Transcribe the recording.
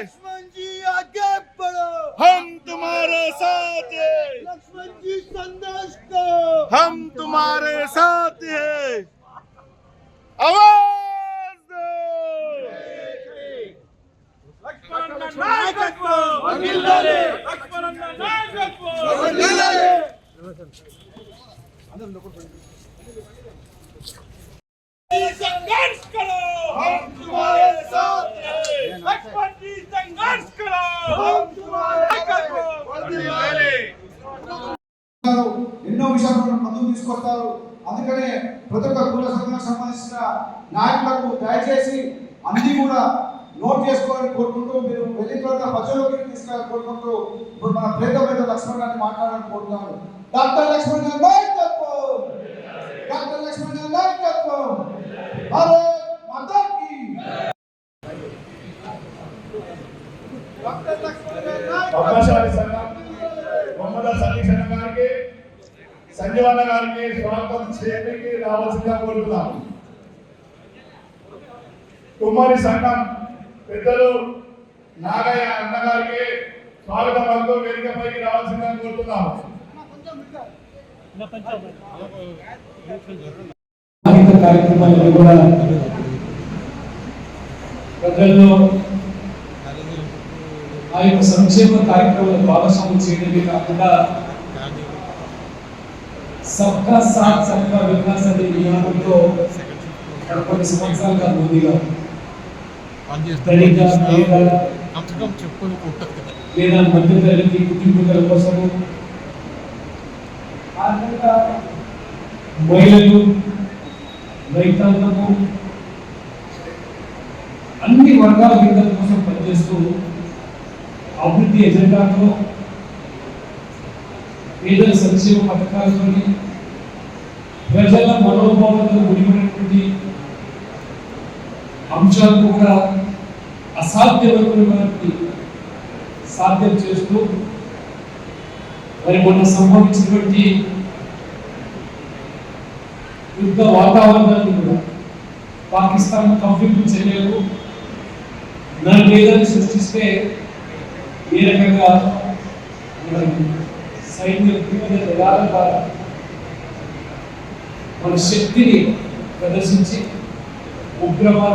लक्ष्मण जी आगे बढ़ो, हम तुम्हारे साथ हैं, लक्ष्मण जी संदेश को, हम तुम्हारे साथ हैं, आवाज दो। संघर्ष करो, हम तुम्हारे साथ हैं, लक्ष्मण जी संघर्ष करो, हम तुम्हारे साथ हैं। ఎన్నో విషయాలు ముందుకు తీసుకొస్తారు. అందుకనే ప్రతి ఒక్క కుల సంఘానికి సంబంధించిన నాయకులకు దయచేసి అన్ని కూడా నోట్ చేసుకోవాలని కోరుకుంటూ మీరు వెళ్ళిన తర్వాత ప్రజల్లోకి తీసుకెళ్ళాలని కోరుకుంటూ ఇప్పుడు మన ప్రేతమైన లక్ష్మణ్ గారిని మాట్లాడాలని కోరుతున్నాను. డాక్టర్ లక్ష్మణ్ గారి నాయకత్వం, డాక్టర్ లక్ష్మణ్ గారి నాయకత్వం, భారత్ మాతా కీ. డాక్టర్ లక్ష్మణ్ గారి నాయకత్వం. మొహమ్మద్ సతీష్ అన్న గారికి, సంజీవన్న గారికి స్వాగతం చేయడానికి రావాల్సిందిగా కోరుతున్నాను. కుమారి సంఘం పెద్దలు నాగయ్య అన్న గారికి స్వాగతం అంటూ వేదికపైకి రావాల్సిందిగా కోరుతున్నాము. కార్యక్రమాలు కూడా ప్రజల్లో ఆ యొక్క సంక్షేమ కార్యక్రమాలు భాగస్వామ్యం చేయడమే కాకుండా సబ్కా సాత్ సబ్కా వికాస్ అనే నినాదంతో కొన్ని సంవత్సరాలుగా మోదీ గారు లేదా మధ్యతరగతి కుటుంబీకుల కోసము మహిళలు, రైతాంగము, అన్ని వర్గాల హితం కోసం పనిచేస్తూ అభివృద్ధి ఎజెండాతో పేదల సంక్షేమ పథకాలతో ప్రజల మనోభావాలతో ముడిపడినటువంటి అంశాలను కూడా అసాధ్యమైనటువంటి సాధ్యం చేస్తూ మరి మొన్న సంభవించినటువంటి యుద్ధ వాతావరణాన్ని కూడా పాకిస్తాన్ కంఫ్లిక్ట్ చర్యలు నలుగురు సృష్టిస్తే ఏ రకంగా సైన్య ద్వారా మన శక్తిని ప్రదర్శించి ఉగ్రవాద